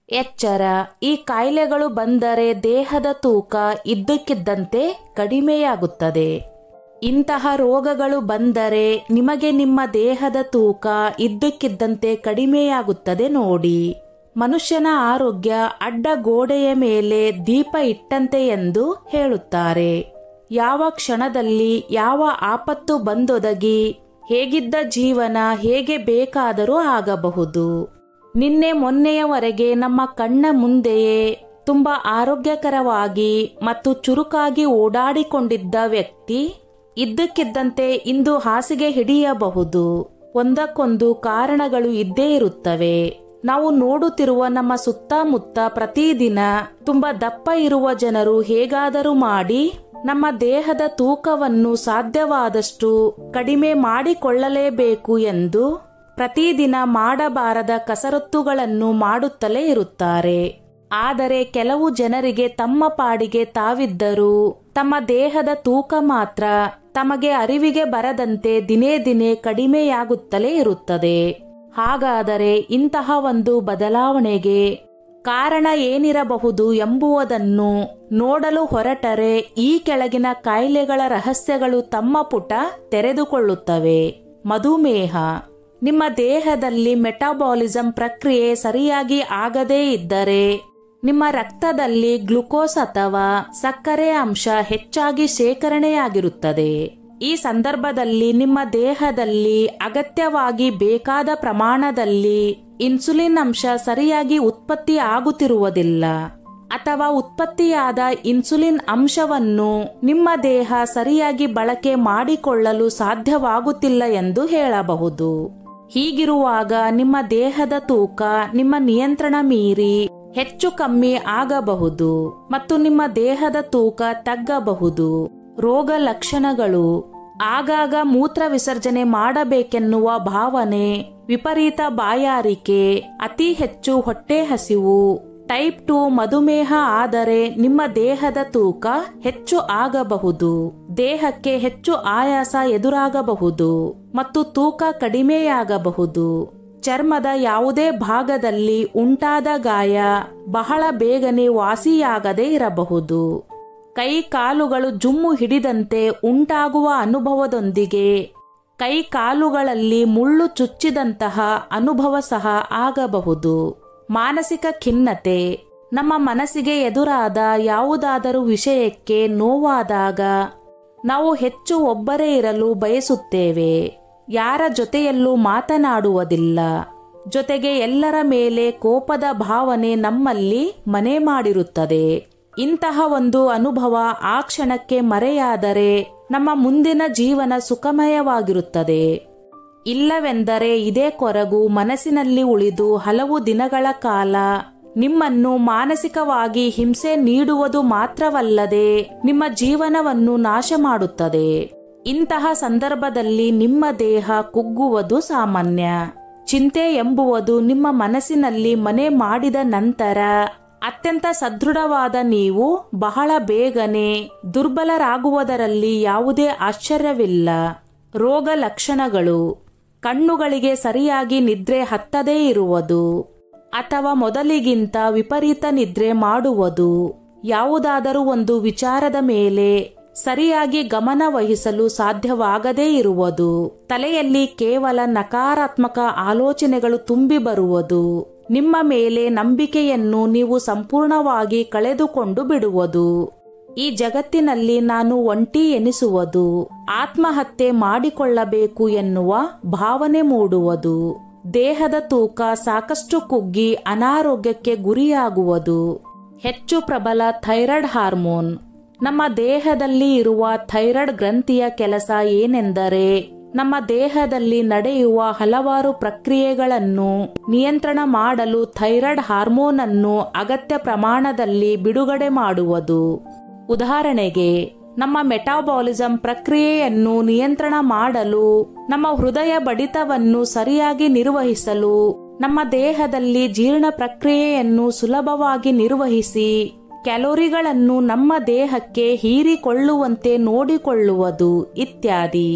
ಎಚ್ಚರ, ಈ ಕಾಯಿಲೆಗಳು ಬಂದರೆ ದೇಹದ ತೂಕ ಇದ್ದಕ್ಕಿದ್ದಂತೆ ಕಡಿಮೆಯಾಗುತ್ತದೆ. ಇಂತಹ ರೋಗಗಳು ಬಂದರೆ ನಿಮಗೆ ನಿಮ್ಮ ದೇಹದ ತೂಕ ಇದ್ದಕ್ಕಿದ್ದಂತೆ ಕಡಿಮೆಯಾಗುತ್ತದೆ ನೋಡಿ. ಮನುಷ್ಯನ ಆರೋಗ್ಯ ಅಡ್ಡ ಗೋಡೆಯ ಮೇಲೆ ದೀಪ ಇಟ್ಟಂತೆ ಎಂದು ಹೇಳುತ್ತಾರೆ. ಯಾವ ಕ್ಷಣದಲ್ಲಿ ಯಾವ ಆಪತ್ತು ಬಂದೊದಗಿ ಹೇಗಿದ್ದ ಜೀವನ ಹೇಗೆ ಬೇಕಾದರೂ ಆಗಬಹುದು. ನಿನ್ನೆ ಮೊನ್ನೆಯವರೆಗೆ ನಮ್ಮ ಕಣ್ಣ ಮುಂದೆಯೇ ತುಂಬಾ ಆರೋಗ್ಯಕರವಾಗಿ ಮತ್ತು ಚುರುಕಾಗಿ ಓಡಾಡಿಕೊಂಡಿದ್ದ ವ್ಯಕ್ತಿ ಇದ್ದಕ್ಕಿದ್ದಂತೆ ಇಂದು ಹಾಸಿಗೆ ಹಿಡಿಯಬಹುದು. ಒಂದಕ್ಕೊಂದು ಕಾರಣಗಳು ಇದ್ದೇ ಇರುತ್ತವೆ. ನಾವು ನೋಡುತ್ತಿರುವ ನಮ್ಮ ಸುತ್ತಮುತ್ತ ಪ್ರತಿದಿನ ತುಂಬಾ ದಪ್ಪ ಇರುವ ಜನರು ಹೇಗಾದರೂ ಮಾಡಿ ನಮ್ಮ ದೇಹದ ತೂಕವನ್ನು ಸಾಧ್ಯವಾದಷ್ಟು ಕಡಿಮೆ ಮಾಡಿಕೊಳ್ಳಲೇಬೇಕು ಎಂದು ಪ್ರತಿದಿನ ಮಾಡಬಾರದ ಕಸರತ್ತುಗಳನ್ನು ಮಾಡುತ್ತಲೇ ಇರುತ್ತಾರೆ. ಆದರೆ ಕೆಲವು ಜನರಿಗೆ ತಮ್ಮ ಪಾಡಿಗೆ ತಾವಿದ್ದರೂ ತಮ್ಮ ದೇಹದ ತೂಕ ಮಾತ್ರ ತಮಗೆ ಅರಿವಿಗೆ ಬರದಂತೆ ದಿನೇ ದಿನೇ ಕಡಿಮೆಯಾಗುತ್ತಲೇ ಇರುತ್ತದೆ. ಹಾಗಾದರೆ ಇಂತಹ ಒಂದು ಬದಲಾವಣೆಗೆ ಕಾರಣ ಏನಿರಬಹುದು ಎಂಬುದನ್ನು ನೋಡಲು ಹೊರಟರೆ ಈ ಕೆಳಗಿನ ಕಾಯಿಲೆಗಳ ರಹಸ್ಯಗಳು ತಮ್ಮ ಪುಟ ತೆರೆದುಕೊಳ್ಳುತ್ತವೆ. ಮಧುಮೇಹ. ನಿಮ್ಮ ದೇಹದಲ್ಲಿ ಮೆಟಾಬಾಲಿಸಂ ಪ್ರಕ್ರಿಯೆ ಸರಿಯಾಗಿ ಆಗದೇ ಇದ್ದರೆ ನಿಮ್ಮ ರಕ್ತದಲ್ಲಿ ಗ್ಲುಕೋಸ್ ಅಥವಾ ಸಕ್ಕರೆ ಅಂಶ ಹೆಚ್ಚಾಗಿ ಶೇಖರಣೆಯಾಗಿರುತ್ತದೆ. ಈ ಸಂದರ್ಭದಲ್ಲಿ ನಿಮ್ಮ ದೇಹದಲ್ಲಿ ಅಗತ್ಯವಾಗಿ ಬೇಕಾದ ಪ್ರಮಾಣದಲ್ಲಿ ಇನ್ಸುಲಿನ್ ಅಂಶ ಸರಿಯಾಗಿ ಉತ್ಪತ್ತಿ ಆಗುತ್ತಿರುವುದಿಲ್ಲ ಅಥವಾ ಉತ್ಪತ್ತಿಯಾದ ಇನ್ಸುಲಿನ್ ಅಂಶವನ್ನು ನಿಮ್ಮ ದೇಹ ಸರಿಯಾಗಿ ಬಳಕೆ ಮಾಡಿಕೊಳ್ಳಲು ಸಾಧ್ಯವಾಗುತ್ತಿಲ್ಲ ಎಂದು ಹೇಳಬಹುದು. ಹೀಗಿರುವಾಗ ನಿಮ್ಮ ದೇಹದ ತೂಕ ನಿಮ್ಮ ನಿಯಂತ್ರಣ ಮೀರಿ ಹೆಚ್ಚು ಕಮ್ಮಿ ಆಗಬಹುದು ಮತ್ತು ನಿಮ್ಮ ದೇಹದ ತೂಕ ತಗ್ಗಬಹುದು. ರೋಗ ಲಕ್ಷಣಗಳು. ಆಗಾಗ ಮೂತ್ರ ವಿಸರ್ಜನೆ ಮಾಡಬೇಕೆನ್ನುವ ಭಾವನೆ, ವಿಪರೀತ ಬಾಯಾರಿಕೆ, ಅತಿ ಹೆಚ್ಚು ಹೊಟ್ಟೆ ಹಸಿವು. ಟೈಪ್ 2 ಮಧುಮೇಹ ಆದರೆ ನಿಮ್ಮ ದೇಹದ ತೂಕ ಹೆಚ್ಚು ಆಗಬಹುದು. ದೇಹಕ್ಕೆ ಹೆಚ್ಚು ಆಯಾಸ ಎದುರಾಗಬಹುದು ಮತ್ತು ತೂಕ ಕಡಿಮೆಯಾಗಬಹುದು. ಚರ್ಮದ ಯಾವುದೇ ಭಾಗದಲ್ಲಿ ಉಂಟಾದ ಗಾಯ ಬಹಳ ಬೇಗನೆ ವಾಸಿಯಾಗದೇ ಇರಬಹುದು. ಕೈ ಕಾಲುಗಳು ಜುಮ್ಮು ಹಿಡಿದಂತೆ ಉಂಟಾಗುವ ಅನುಭವದೊಂದಿಗೆ ಕೈ ಕಾಲುಗಳಲ್ಲಿ ಮುಳ್ಳು ಚುಚ್ಚಿದಂತಹ ಅನುಭವ ಸಹ ಆಗಬಹುದು. ಮಾನಸಿಕ ಖಿನ್ನತೆ. ನಮ್ಮ ಮನಸ್ಸಿಗೆ ಎದುರಾದ ಯಾವುದಾದರೂ ವಿಷಯಕ್ಕೆ ನೋವಾದಾಗ ನಾವು ಹೆಚ್ಚು ಒಬ್ಬರೇ ಇರಲು ಬಯಸುತ್ತೇವೆ. ಯಾರ ಜೊತೆಯಲ್ಲೂ ಮಾತನಾಡುವುದಿಲ್ಲ. ಜೊತೆಗೆ ಎಲ್ಲರ ಮೇಲೆ ಕೋಪದ ಭಾವನೆ ನಮ್ಮಲ್ಲಿ ಮನೆ ಮಾಡಿರುತ್ತದೆ. ಇಂತಹ ಒಂದು ಅನುಭವ ಆ ಕ್ಷಣಕ್ಕೆ ಮರೆಯಾದರೆ ನಮ್ಮ ಮುಂದಿನ ಜೀವನ ಸುಖಮಯವಾಗಿರುತ್ತದೆ. ಇಲ್ಲವೆಂದರೆ ಇದೇ ಕೊರಗು ಮನಸ್ಸಿನಲ್ಲಿ ಉಳಿದು ಹಲವು ದಿನಗಳ ಕಾಲ ನಿಮ್ಮನ್ನು ಮಾನಸಿಕವಾಗಿ ಹಿಂಸೆ ನೀಡುವುದು ಮಾತ್ರವಲ್ಲದೆ ನಿಮ್ಮ ಜೀವನವನ್ನು ನಾಶ ಮಾಡುತ್ತದೆ. ಇಂತಹ ಸಂದರ್ಭದಲ್ಲಿ ನಿಮ್ಮ ದೇಹ ಕುಗ್ಗುವುದು ಸಾಮಾನ್ಯ. ಚಿಂತೆ ಎಂಬುವುದು ನಿಮ್ಮ ಮನಸ್ಸಿನಲ್ಲಿ ಮನೆ ಮಾಡಿದ ನಂತರ ಅತ್ಯಂತ ಸದೃಢವಾದ ನೀವು ಬಹಳ ಬೇಗನೆ ದುರ್ಬಲರಾಗುವುದರಲ್ಲಿ ಯಾವುದೇ ಆಶ್ಚರ್ಯವಿಲ್ಲ. ರೋಗ ಲಕ್ಷಣಗಳು. ಕಣ್ಣುಗಳಿಗೆ ಸರಿಯಾಗಿ ನಿದ್ರೆ ಹತ್ತದೇ ಇರುವುದು ಅಥವಾ ಮೊದಲಿಗಿಂತ ವಿಪರೀತ ನಿದ್ರೆ ಮಾಡುವುದು. ಯಾವುದಾದರೂ ಒಂದು ವಿಚಾರದ ಮೇಲೆ ಸರಿಯಾಗಿ ಗಮನ ವಹಿಸಲು ಸಾಧ್ಯವಾಗದೇ ಇರುವುದು. ತಲೆಯಲ್ಲಿ ಕೇವಲ ನಕಾರಾತ್ಮಕ ಆಲೋಚನೆಗಳು ತುಂಬಿ ಬರುವುದು. ನಿಮ್ಮ ಮೇಲೆ ನಂಬಿಕೆಯನ್ನು ನೀವು ಸಂಪೂರ್ಣವಾಗಿ ಕಳೆದುಕೊಂಡು ಬಿಡುವುದು. ಈ ಜಗತ್ತಿನಲ್ಲಿ ನಾನು ಒಂಟಿ ಎನಿಸುವುದು. ಆತ್ಮಹತ್ಯೆ ಮಾಡಿಕೊಳ್ಳಬೇಕು ಎನ್ನುವ ಭಾವನೆ ಮೂಡುವುದು. ದೇಹದ ತೂಕ ಸಾಕಷ್ಟು ಕುಗ್ಗಿ ಅನಾರೋಗ್ಯಕ್ಕೆ ಗುರಿಯಾಗುವುದು. ಹೆಚ್ಚು ಪ್ರಬಲ ಥೈರಾಯ್ಡ್ ಹಾರ್ಮೋನ್. ನಮ್ಮ ದೇಹದಲ್ಲಿ ಇರುವ ಥೈರಾಯ್ಡ್ ಗ್ರಂಥಿಯ ಕೆಲಸ ಏನೆಂದರೆ ನಮ್ಮ ದೇಹದಲ್ಲಿ ನಡೆಯುವ ಹಲವಾರು ಪ್ರಕ್ರಿಯೆಗಳನ್ನು ನಿಯಂತ್ರಣ ಮಾಡಲು ಥೈರಾಯ್ಡ್ ಹಾರ್ಮೋನ್ ಅನ್ನು ಅಗತ್ಯ ಪ್ರಮಾಣದಲ್ಲಿ ಬಿಡುಗಡೆ ಮಾಡುವುದು. ಉದಾಹರಣೆಗೆ ನಮ್ಮ ಮೆಟಾಬಾಲಿಸಂ ಪ್ರಕ್ರಿಯೆಯನ್ನು ನಿಯಂತ್ರಣ ಮಾಡಲು, ನಮ್ಮ ಹೃದಯ ಬಡಿತವನ್ನು ಸರಿಯಾಗಿ ನಿರ್ವಹಿಸಲು, ನಮ್ಮ ದೇಹದಲ್ಲಿ ಜೀರ್ಣ ಪ್ರಕ್ರಿಯೆಯನ್ನು ಸುಲಭವಾಗಿ ನಿರ್ವಹಿಸಿ ಕ್ಯಾಲೋರಿಗಳನ್ನು ನಮ್ಮ ದೇಹಕ್ಕೆ ಹೀರಿಕೊಳ್ಳುವಂತೆ ನೋಡಿಕೊಳ್ಳುವುದು ಇತ್ಯಾದಿ.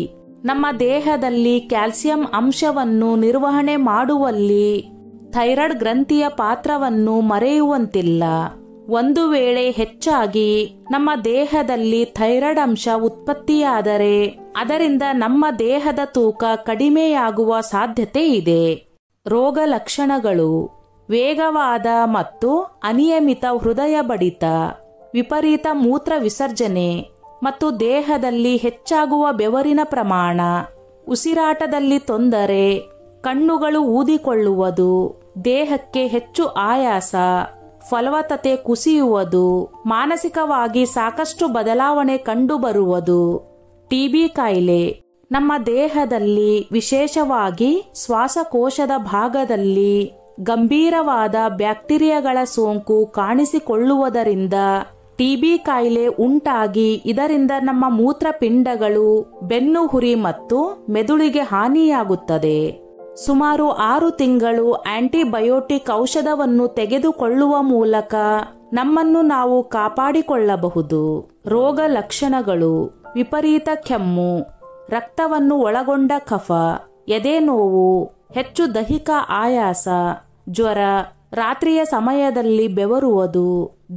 ನಮ್ಮ ದೇಹದಲ್ಲಿ ಕ್ಯಾಲ್ಸಿಯಂ ಅಂಶವನ್ನು ನಿರ್ವಹಣೆ ಮಾಡುವಲ್ಲಿ ಥೈರಾಯ್ಡ್ ಗ್ರಂಥಿಯ ಪಾತ್ರವನ್ನು ಮರೆಯುವಂತಿಲ್ಲ. ಒಂದು ವೇಳೆ ಹೆಚ್ಚಾಗಿ ನಮ್ಮ ದೇಹದಲ್ಲಿ ಥೈರಾಯ್ಡ್ ಅಂಶ ಉತ್ಪತ್ತಿಯಾದರೆ ಅದರಿಂದ ನಮ್ಮ ದೇಹದ ತೂಕ ಕಡಿಮೆಯಾಗುವ ಸಾಧ್ಯತೆ ಇದೆ. ರೋಗ ಲಕ್ಷಣಗಳು: ವೇಗವಾದ ಮತ್ತು ಅನಿಯಮಿತ ಹೃದಯ ಬಡಿತ, ವಿಪರೀತ ಮೂತ್ರ ವಿಸರ್ಜನೆ ಮತ್ತು ದೇಹದಲ್ಲಿ ಹೆಚ್ಚಾಗುವ ಬೆವರಿನ ಪ್ರಮಾಣ, ಉಸಿರಾಟದಲ್ಲಿ ತೊಂದರೆ, ಕಣ್ಣುಗಳು ಊದಿಕೊಳ್ಳುವುದು, ದೇಹಕ್ಕೆ ಹೆಚ್ಚು ಆಯಾಸ, ಫಲವತ್ತತೆ ಕುಸಿಯುವುದು, ಮಾನಸಿಕವಾಗಿ ಸಾಕಷ್ಟು ಬದಲಾವಣೆ ಕಂಡುಬರುವುದು. ಟಿಬಿ ಕಾಯಿಲೆ: ನಮ್ಮ ದೇಹದಲ್ಲಿ ವಿಶೇಷವಾಗಿ ಶ್ವಾಸಕೋಶದ ಭಾಗದಲ್ಲಿ ಗಂಭೀರವಾದ ಬ್ಯಾಕ್ಟೀರಿಯಾಗಳ ಸೋಂಕು ಕಾಣಿಸಿಕೊಳ್ಳುವುದರಿಂದ ಟಿಬಿ ಕಾಯಿಲೆ ಉಂಟಾಗಿ ಇದರಿಂದ ನಮ್ಮ ಮೂತ್ರಪಿಂಡಗಳು, ಬೆನ್ನುಹುರಿ ಮತ್ತು ಮೆದುಳಿಗೆ ಹಾನಿಯಾಗುತ್ತದೆ. ಸುಮಾರು 6 ತಿಂಗಳು ಆಂಟಿಬಯೋಟಿಕ್ ಔಷಧವನ್ನು ತೆಗೆದುಕೊಳ್ಳುವ ಮೂಲಕ ನಮ್ಮನ್ನು ನಾವು ಕಾಪಾಡಿಕೊಳ್ಳಬಹುದು. ರೋಗ ಲಕ್ಷಣಗಳು: ವಿಪರೀತ ಕೆಮ್ಮು, ರಕ್ತವನ್ನು ಒಳಗೊಂಡ ಕಫ, ಎದೆ ನೋವು, ಹೆಚ್ಚು ದೈಹಿಕ ಆಯಾಸ, ಜ್ವರ, ರಾತ್ರಿಯ ಸಮಯದಲ್ಲಿ ಬೆವರುವುದು,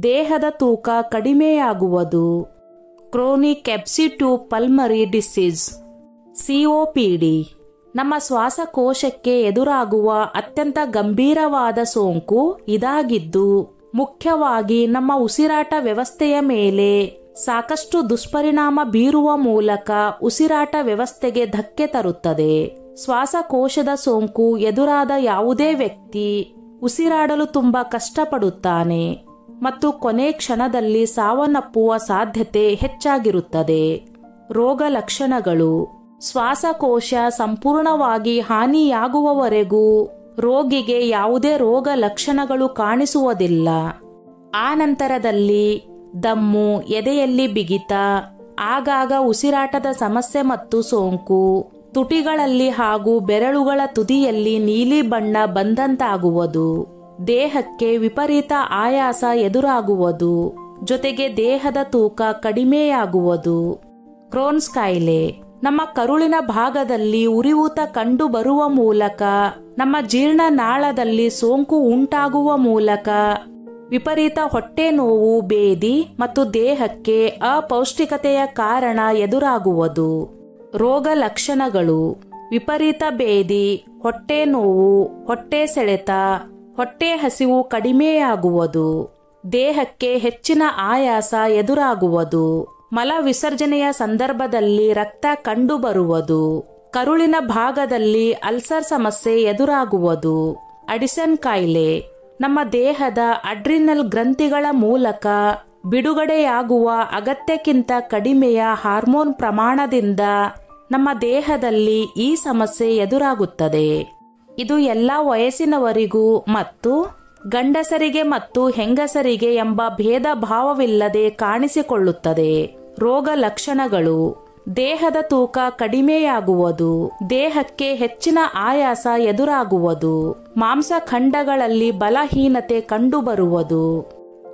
ದೇಹದ ತೂಕ ಕಡಿಮೆಯಾಗುವುದು. Chronic obstructive pulmonary disease COPD ನಮ್ಮ ಶ್ವಾಸಕೋಶಕ್ಕೆ ಎದುರಾಗುವ ಅತ್ಯಂತ ಗಂಭೀರವಾದ ಸೋಂಕು ಇದಾಗಿದ್ದು ಮುಖ್ಯವಾಗಿ ನಮ್ಮ ಉಸಿರಾಟ ವ್ಯವಸ್ಥೆಯ ಮೇಲೆ ಸಾಕಷ್ಟು ದುಷ್ಪರಿಣಾಮ ಬೀರುವ ಮೂಲಕ ಉಸಿರಾಟ ವ್ಯವಸ್ಥೆಗೆ ಧಕ್ಕೆ ತರುತ್ತದೆ. ಶ್ವಾಸಕೋಶದ ಸೋಂಕು ಎದುರಾದ ಯಾವುದೇ ವ್ಯಕ್ತಿ ಉಸಿರಾಡಲು ತುಂಬಾ ಕಷ್ಟಪಡುತ್ತಾನೆ ಮತ್ತು ಕೊನೆ ಕ್ಷಣದಲ್ಲಿ ಸಾವನ್ನಪ್ಪುವ ಸಾಧ್ಯತೆ ಹೆಚ್ಚಾಗಿರುತ್ತದೆ. ರೋಗ ಲಕ್ಷಣಗಳು: ಶ್ವಾಸಕೋಶ ಸಂಪೂರ್ಣವಾಗಿ ಹಾನಿಯಾಗುವವರೆಗೂ ರೋಗಿಗೆ ಯಾವುದೇ ರೋಗ ಲಕ್ಷಣಗಳು ಕಾಣಿಸುವುದಿಲ್ಲ. ಆ ನಂತರದಲ್ಲಿ ದಮ್ಮು, ಎದೆಯಲ್ಲಿ ಬಿಗಿತ, ಆಗಾಗ ಉಸಿರಾಟದ ಸಮಸ್ಯೆ ಮತ್ತು ಸೋಂಕು, ತುಟಿಗಳಲ್ಲಿ ಹಾಗೂ ಬೆರಳುಗಳ ತುದಿಯಲ್ಲಿ ನೀಲಿ ಬಣ್ಣ ಬಂದಂತಾಗುವುದು, ದೇಹಕ್ಕೆ ವಿಪರೀತ ಆಯಾಸ ಎದುರಾಗುವುದು, ಜೊತೆಗೆ ದೇಹದ ತೂಕ ಕಡಿಮೆಯಾಗುವುದು. ಕ್ರೋನ್ಸ್ ಕಾಯಿಲೆ: ನಮ್ಮ ಕರುಳಿನ ಭಾಗದಲ್ಲಿ ಉರಿಯೂತ ಕಂಡು ಬರುವ ಮೂಲಕ ನಮ್ಮ ಜೀರ್ಣನಾಳದಲ್ಲಿ ಸೋಂಕು ಉಂಟಾಗುವ ಮೂಲಕ ವಿಪರೀತ ಹೊಟ್ಟೆ ನೋವು, ಬೇದಿ ಮತ್ತು ದೇಹಕ್ಕೆ ಅಪೌಷ್ಟಿಕತೆಯ ಕಾರಣ ಎದುರಾಗುವುದು. ರೋಗ ಲಕ್ಷಣಗಳು: ವಿಪರೀತ ಬೇದಿ, ಹೊಟ್ಟೆ ನೋವು, ಹೊಟ್ಟೆ ಸೆಳೆತ, ಹೊಟ್ಟೆ ಹಸಿವು ಕಡಿಮೆಯಾಗುವುದು, ದೇಹಕ್ಕೆ ಹೆಚ್ಚಿನ ಆಯಾಸ ಎದುರಾಗುವುದು, ಮಲ ವಿಸರ್ಜನೆಯ ಸಂದರ್ಭದಲ್ಲಿ ರಕ್ತ ಕಂಡುಬರುವುದು, ಕರುಳಿನ ಭಾಗದಲ್ಲಿ ಅಲ್ಸರ್ ಸಮಸ್ಯೆ ಎದುರಾಗುವುದು. ಅಡಿಸನ್ ಕಾಯಿಲೆ: ನಮ್ಮ ದೇಹದ ಅಡ್ರಿನಲ್ ಗ್ರಂಥಿಗಳ ಮೂಲಕ ಬಿಡುಗಡೆಯಾಗುವ ಅಗತ್ಯಕ್ಕಿಂತ ಕಡಿಮೆಯ ಹಾರ್ಮೋನ್ ಪ್ರಮಾಣದಿಂದ ನಮ್ಮ ದೇಹದಲ್ಲಿ ಈ ಸಮಸ್ಯೆ ಎದುರಾಗುತ್ತದೆ. ಇದು ಎಲ್ಲ ವಯಸ್ಸಿನವರಿಗೂ ಮತ್ತು ಗಂಡಸರಿಗೆ ಮತ್ತು ಹೆಂಗಸರಿಗೆ ಎಂಬ ಭೇದ ಭಾವವಿಲ್ಲದೆ ಕಾಣಿಸಿಕೊಳ್ಳುತ್ತದೆ. ರೋಗ ಲಕ್ಷಣಗಳು: ದೇಹದ ತೂಕ ಕಡಿಮೆಯಾಗುವುದು, ದೇಹಕ್ಕೆ ಹೆಚ್ಚಿನ ಆಯಾಸ ಎದುರಾಗುವುದು, ಮಾಂಸಖಂಡಗಳಲ್ಲಿ ಬಲಹೀನತೆ ಕಂಡುಬರುವುದು.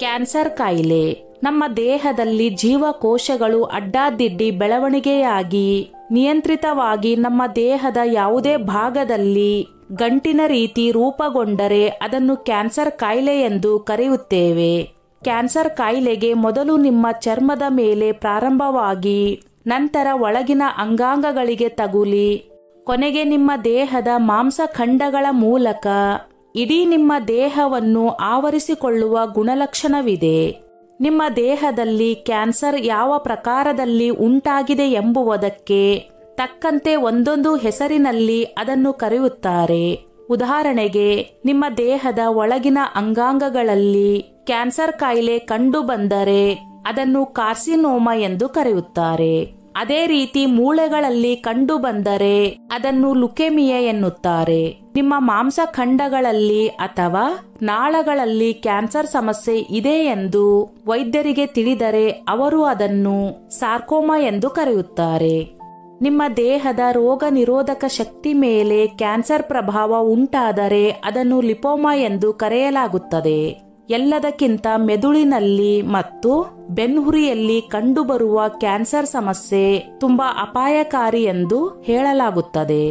ಕ್ಯಾನ್ಸರ್ ಕಾಯಿಲೆ: ನಮ್ಮ ದೇಹದಲ್ಲಿ ಜೀವಕೋಶಗಳು ಅಡ್ಡಾದಿಡ್ಡಿ ಬೆಳವಣಿಗೆಯಾಗಿ ನಿಯಂತ್ರಿತವಾಗಿ ನಮ್ಮ ದೇಹದ ಯಾವುದೇ ಭಾಗದಲ್ಲಿ ಗಂಟಿನ ರೀತಿ ರೂಪುಗೊಂಡರೆ ಅದನ್ನು ಕ್ಯಾನ್ಸರ್ ಕಾಯಿಲೆ ಎಂದು ಕರೆಯುತ್ತೇವೆ. ಕ್ಯಾನ್ಸರ್ ಕಾಯಿಲೆಗೆ ಮೊದಲು ನಿಮ್ಮ ಚರ್ಮದ ಮೇಲೆ ಪ್ರಾರಂಭವಾಗಿ ನಂತರ ಒಳಗಿನ ಅಂಗಾಂಗಗಳಿಗೆ ತಗುಲಿ ಕೊನೆಗೆ ನಿಮ್ಮ ದೇಹದ ಮಾಂಸಖಂಡಗಳ ಮೂಲಕ ಇಡೀ ನಿಮ್ಮ ದೇಹವನ್ನು ಆವರಿಸಿಕೊಳ್ಳುವ ಗುಣಲಕ್ಷಣವಿದೆ. ನಿಮ್ಮ ದೇಹದಲ್ಲಿ ಕ್ಯಾನ್ಸರ್ ಯಾವ ಪ್ರಕಾರದಲ್ಲಿ ಉಂಟಾಗಿದೆ ಎಂಬುದಕ್ಕೆ ತಕ್ಕಂತೆ ಒಂದೊಂದು ಹೆಸರಿನಲ್ಲಿ ಅದನ್ನು ಕರೆಯುತ್ತಾರೆ. ಉದಾಹರಣೆಗೆ, ನಿಮ್ಮ ದೇಹದ ಒಳಗಿನ ಅಂಗಾಂಗಗಳಲ್ಲಿ ಕ್ಯಾನ್ಸರ್ ಕಾಯಿಲೆ ಕಂಡು ಬಂದರೆ ಅದನ್ನು ಕಾರ್ಸಿನೋಮಾ ಎಂದು ಕರೆಯುತ್ತಾರೆ. ಅದೇ ರೀತಿ ಮೂಳೆಗಳಲ್ಲಿ ಕಂಡು ಬಂದರೆ ಅದನ್ನು ಲುಕೇಮಿಯಾ ಎನ್ನುತ್ತಾರೆ. ನಿಮ್ಮ ಮಾಂಸಖಂಡಗಳಲ್ಲಿ ಅಥವಾ ನಾಳಗಳಲ್ಲಿ ಕ್ಯಾನ್ಸರ್ ಸಮಸ್ಯೆ ಇದೆ ಎಂದು ವೈದ್ಯರಿಗೆ ತಿಳಿದರೆ ಅವರು ಅದನ್ನು ಸಾರ್ಕೋಮಾ ಎಂದು ಕರೆಯುತ್ತಾರೆ. ನಿಮ್ಮ ದೇಹದ ರೋಗ ನಿರೋಧಕ ಶಕ್ತಿ ಮೇಲೆ ಕ್ಯಾನ್ಸರ್ ಪ್ರಭಾವ ಉಂಟಾದರೆ ಅದನ್ನು ಲಿಪೋಮಾ ಎಂದು ಕರೆಯಲಾಗುತ್ತದೆ. ಎಲ್ಲದಕ್ಕಿಂತ ಮೆದುಳಿನಲ್ಲಿ ಮತ್ತು ಬೆನ್ನುಹುರಿಯಲ್ಲಿ ಕಂಡುಬರುವ ಕ್ಯಾನ್ಸರ್ ಸಮಸ್ಯೆ ತುಂಬಾ ಅಪಾಯಕಾರಿ ಎಂದು ಹೇಳಲಾಗುತ್ತದೆ.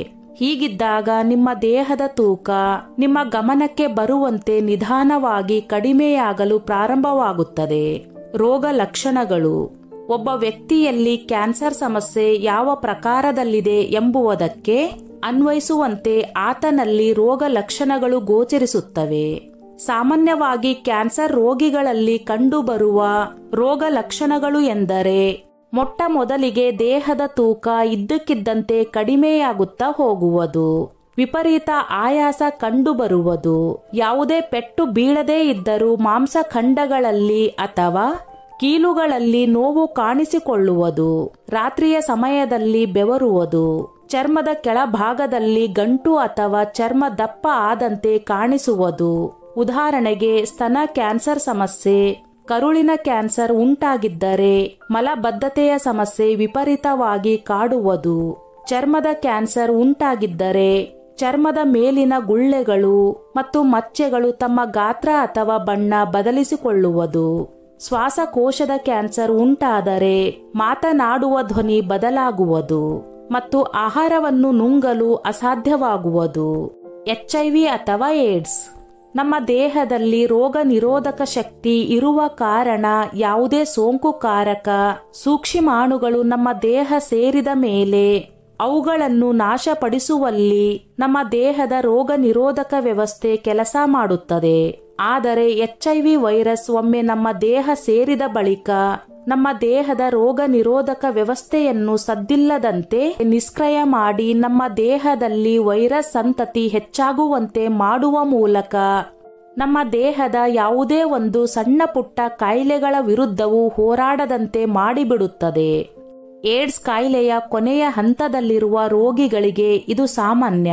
ಹೀಗಿದ್ದಾಗ ನಿಮ್ಮ ದೇಹದ ತೂಕ ನಿಮ್ಮ ಗಮನಕ್ಕೆ ಬರುವಂತೆ ನಿಧಾನವಾಗಿ ಕಡಿಮೆಯಾಗಲು ಪ್ರಾರಂಭವಾಗುತ್ತದೆ. ರೋಗ ಲಕ್ಷಣಗಳು. ಒಬ್ಬ ವ್ಯಕ್ತಿಯಲ್ಲಿ ಕ್ಯಾನ್ಸರ್ ಸಮಸ್ಯೆ ಯಾವ ಪ್ರಕಾರದಲ್ಲಿದೆ ಎಂಬುದಕ್ಕೆ ಅನ್ವಯಿಸುವಂತೆ ಆತನಲ್ಲಿ ರೋಗ ಲಕ್ಷಣಗಳು ಗೋಚರಿಸುತ್ತವೆ. ಸಾಮಾನ್ಯವಾಗಿ ಕ್ಯಾನ್ಸರ್ ರೋಗಿಗಳಲ್ಲಿ ಕಂಡುಬರುವ ರೋಗ ಲಕ್ಷಣಗಳು ಎಂದರೆ ಮೊಟ್ಟ ಮೊದಲಿಗೆ ದೇಹದ ತೂಕ ಇದ್ದಕ್ಕಿದ್ದಂತೆ ಕಡಿಮೆಯಾಗುತ್ತಾ ಹೋಗುವುದು, ವಿಪರೀತ ಆಯಾಸ ಕಂಡುಬರುವುದು, ಯಾವುದೇ ಪೆಟ್ಟು ಬೀಳದೇ ಇದ್ದರೂ ಮಾಂಸಖಂಡಗಳಲ್ಲಿ ಅಥವಾ ಕೀಲುಗಳಲ್ಲಿ ನೋವು ಕಾಣಿಸಿಕೊಳ್ಳುವುದು, ರಾತ್ರಿಯ ಸಮಯದಲ್ಲಿ ಬೆವರುವುದು, ಚರ್ಮದ ಕೆಳಭಾಗದಲ್ಲಿ ಗಂಟು ಅಥವಾ ಚರ್ಮ ದಪ್ಪ ಆದಂತೆ ಕಾಣಿಸುವುದು. ಉದಾಹರಣೆಗೆ ಸ್ತನ ಕ್ಯಾನ್ಸರ್ ಸಮಸ್ಯೆ, ಕರುಳಿನ ಕ್ಯಾನ್ಸರ್ ಉಂಟಾಗಿದ್ದರೆ ಮಲಬದ್ಧತೆಯ ಸಮಸ್ಯೆ ವಿಪರೀತವಾಗಿ ಕಾಡುವುದು, ಚರ್ಮದ ಕ್ಯಾನ್ಸರ್ ಉಂಟಾಗಿದ್ದರೆ ಚರ್ಮದ ಮೇಲಿನ ಗುಳ್ಳೆಗಳು ಮತ್ತು ಮಚ್ಚೆಗಳು ತಮ್ಮ ಗಾತ್ರ ಅಥವಾ ಬಣ್ಣ ಬದಲಿಸಿಕೊಳ್ಳುವುದು, ಶ್ವಾಸಕೋಶದ ಕ್ಯಾನ್ಸರ್ ಉಂಟಾದರೆ ಮಾತನಾಡುವ ಧ್ವನಿ ಬದಲಾಗುವುದು ಮತ್ತು ಆಹಾರವನ್ನು ನುಂಗಲು ಅಸಾಧ್ಯವಾಗುವುದು. HIV ಅಥವಾ ಏಡ್ಸ್. ನಮ್ಮ ದೇಹದಲ್ಲಿ ರೋಗ ನಿರೋಧಕ ಶಕ್ತಿ ಇರುವ ಕಾರಣ ಯಾವುದೇ ಸೋಂಕುಕಾರಕ ಸೂಕ್ಷ್ಮಾಣುಗಳು ನಮ್ಮ ದೇಹ ಸೇರಿದ ಮೇಲೆ ಅವುಗಳನ್ನು ನಾಶಪಡಿಸುವಲ್ಲಿ ನಮ್ಮ ದೇಹದ ರೋಗ ನಿರೋಧಕ ವ್ಯವಸ್ಥೆ ಕೆಲಸ ಮಾಡುತ್ತದೆ. ಆದರೆ HIV ವೈರಸ್ ಒಮ್ಮೆ ನಮ್ಮ ದೇಹ ಸೇರಿದ ಬಳಿಕ ನಮ್ಮ ದೇಹದ ರೋಗ ನಿರೋಧಕ ವ್ಯವಸ್ಥೆಯನ್ನು ಸದ್ದಿಲ್ಲದಂತೆ ನಿಷ್ಕ್ರಿಯ ಮಾಡಿ ನಮ್ಮ ದೇಹದಲ್ಲಿ ವೈರಸ್ ಸಂತತಿ ಹೆಚ್ಚಾಗುವಂತೆ ಮಾಡುವ ಮೂಲಕ ನಮ್ಮ ದೇಹದ ಯಾವುದೇ ಒಂದು ಸಣ್ಣ ಪುಟ್ಟ ಕಾಯಿಲೆಗಳ ವಿರುದ್ಧವೂ ಹೋರಾಡದಂತೆ ಮಾಡಿಬಿಡುತ್ತದೆ. ಏಡ್ಸ್ ಕಾಯಿಲೆಯ ಕೊನೆಯ ಹಂತದಲ್ಲಿರುವ ರೋಗಿಗಳಿಗೆ ಇದು ಸಾಮಾನ್ಯ.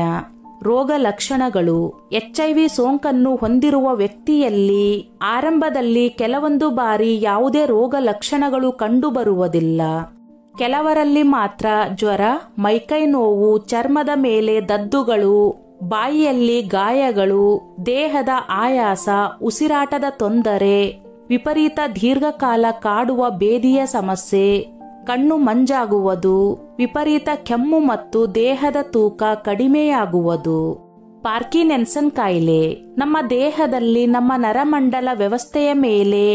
ರೋಗ ಲಕ್ಷಣಗಳು. HIV ಸೋಂಕನ್ನು ಹೊಂದಿರುವ ವ್ಯಕ್ತಿಯಲ್ಲಿ ಆರಂಭದಲ್ಲಿ ಕೆಲವೊಂದು ಬಾರಿ ಯಾವುದೇ ರೋಗ ಲಕ್ಷಣಗಳು ಕಂಡುಬರುವುದಿಲ್ಲ. ಕೆಲವರಲ್ಲಿ ಮಾತ್ರ ಜ್ವರ, ಮೈಕೈ ನೋವು, ಚರ್ಮದ ಮೇಲೆ ದದ್ದುಗಳು, ಬಾಯಿಯಲ್ಲಿ ಗಾಯಗಳು, ದೇಹದ ಆಯಾಸ, ಉಸಿರಾಟದ ತೊಂದರೆ, ವಿಪರೀತ ದೀರ್ಘಕಾಲ ಕಾಡುವ ಬೇದಿಯ ಸಮಸ್ಯೆ, ಕಣ್ಣು ಮಂಜಾಗುವುದು, ವಿಪರೀತ ಕೆಮ್ಮು ಮತ್ತು ದೇಹದ ತೂಕ ಕಡಿಮೆಯಾಗುವುದು. ಪಾರ್ಕಿನ್ಸನ್ ಕಾಯಿಲೆ. ನಮ್ಮ ದೇಹದಲ್ಲಿ ನಮ್ಮ ನರಮಂಡಲ ವ್ಯವಸ್ಥೆಯ ಮೇಲೆ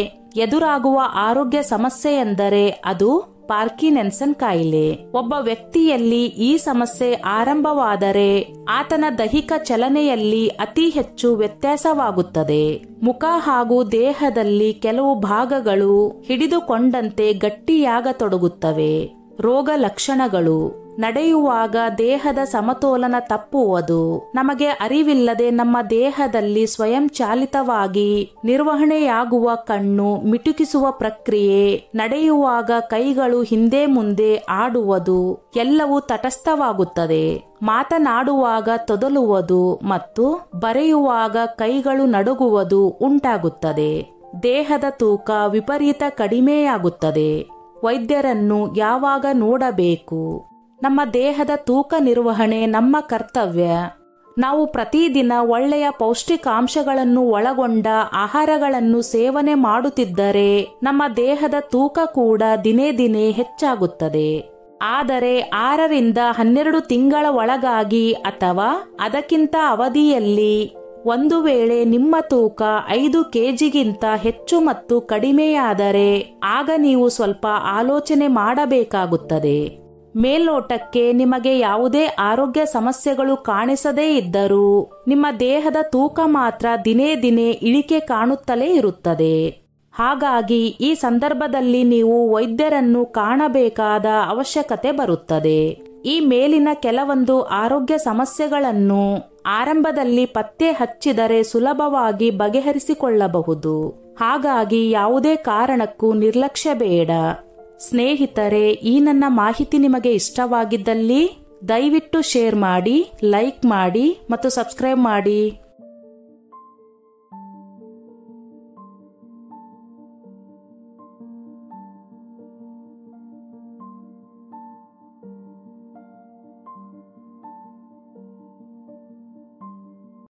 ಎದುರಾಗುವ ಆರೋಗ್ಯ ಸಮಸ್ಯೆ ಎಂದರೆ ಅದು ಪಾರ್ಕಿನ್ಸನ್ ಕಾಯಿಲೆ. ಒಬ್ಬ ವ್ಯಕ್ತಿಯಲ್ಲಿ ಈ ಸಮಸ್ಯೆ ಆರಂಭವಾದರೆ ಆತನ ದೈಹಿಕ ಚಲನೆಯಲ್ಲಿ ಅತಿ ಹೆಚ್ಚು ವ್ಯತ್ಯಾಸವಾಗುತ್ತದೆ. ಮುಖ ಹಾಗೂ ದೇಹದಲ್ಲಿ ಕೆಲವು ಭಾಗಗಳು ಹಿಡಿದುಕೊಂಡಂತೆ ಗಟ್ಟಿಯಾಗತೊಡಗುತ್ತವೆ. ರೋಗ ಲಕ್ಷಣಗಳು. ನಡೆಯುವಾಗ ದೇಹದ ಸಮತೋಲನ ತಪ್ಪುವುದು, ನಮಗೆ ಅರಿವಿಲ್ಲದೆ ನಮ್ಮ ದೇಹದಲ್ಲಿ ಸ್ವಯಂಚಾಲಿತವಾಗಿ ನಿರ್ವಹಣೆಯಾಗುವ ಕಣ್ಣು ಮಿಟುಕಿಸುವ ಪ್ರಕ್ರಿಯೆ, ನಡೆಯುವಾಗ ಕೈಗಳು ಹಿಂದೆ ಮುಂದೆ ಆಡುವುದು ಎಲ್ಲವೂ ತಟಸ್ಥವಾಗುತ್ತದೆ. ಮಾತನಾಡುವಾಗ ತೊದಲುವುದು ಮತ್ತು ಬರೆಯುವಾಗ ಕೈಗಳು ನಡುಗುವುದು ಉಂಟಾಗುತ್ತದೆ. ದೇಹದ ತೂಕ ವಿಪರೀತ ಕಡಿಮೆಯಾಗುತ್ತದೆ. ವೈದ್ಯರನ್ನು ಯಾವಾಗ ನೋಡಬೇಕು? ನಮ್ಮ ದೇಹದ ತೂಕ ನಿರ್ವಹಣೆ ನಮ್ಮ ಕರ್ತವ್ಯ. ನಾವು ಪ್ರತಿದಿನ ಒಳ್ಳೆಯ ಪೌಷ್ಟಿಕಾಂಶಗಳನ್ನು ಒಳಗೊಂಡ ಆಹಾರಗಳನ್ನು ಸೇವನೆ ಮಾಡುತ್ತಿದ್ದರೆ ನಮ್ಮ ದೇಹದ ತೂಕ ಕೂಡ ದಿನೇ ದಿನೇ ಹೆಚ್ಚಾಗುತ್ತದೆ. ಆದರೆ 6 ರಿಂದ 12 ತಿಂಗಳ ಒಳಗಾಗಿ ಅಥವಾ ಅದಕ್ಕಿಂತ ಅವಧಿಯಲ್ಲಿ ಒಂದು ವೇಳೆ ನಿಮ್ಮ ತೂಕ 5 kgಗಿಂತ ಹೆಚ್ಚು ಮತ್ತು ಕಡಿಮೆಯಾದರೆ ಆಗ ನೀವು ಸ್ವಲ್ಪ ಆಲೋಚನೆ ಮಾಡಬೇಕಾಗುತ್ತದೆ. ಮೇಲ್ನೋಟಕ್ಕೆ ನಿಮಗೆ ಯಾವುದೇ ಆರೋಗ್ಯ ಸಮಸ್ಯೆಗಳು ಕಾಣಿಸದೇ ಇದ್ದರೂ ನಿಮ್ಮ ದೇಹದ ತೂಕ ಮಾತ್ರ ದಿನೇ ದಿನೇ ಇಳಿಕೆ ಕಾಣುತ್ತಲೇ ಇರುತ್ತದೆ. ಹಾಗಾಗಿ ಈ ಸಂದರ್ಭದಲ್ಲಿ ನೀವು ವೈದ್ಯರನ್ನು ಕಾಣಬೇಕಾದ ಅವಶ್ಯಕತೆ ಬರುತ್ತದೆ. ಈ ಮೇಲಿನ ಕೆಲವೊಂದು ಆರೋಗ್ಯ ಸಮಸ್ಯೆಗಳನ್ನು ಆರಂಭದಲ್ಲಿ ಪತ್ತೆ ಹಚ್ಚಿದರೆ ಸುಲಭವಾಗಿ ಬಗೆಹರಿಸಿಕೊಳ್ಳಬಹುದು. ಹಾಗಾಗಿ ಯಾವುದೇ ಕಾರಣಕ್ಕೂ ನಿರ್ಲಕ್ಷ್ಯ ಬೇಡ. ಸ್ನೇಹಿತರೆ, ಈ ನನ್ನ ಮಾಹಿತಿ ನಿಮಗೆ ಇಷ್ಟವಾಗಿದ್ದಲ್ಲಿ ದಯವಿಟ್ಟು ಶೇರ್ ಮಾಡಿ, ಲೈಕ್ ಮಾಡಿ ಮತ್ತು ಸಬ್ಸ್ಕ್ರೈಬ್ ಮಾಡಿ.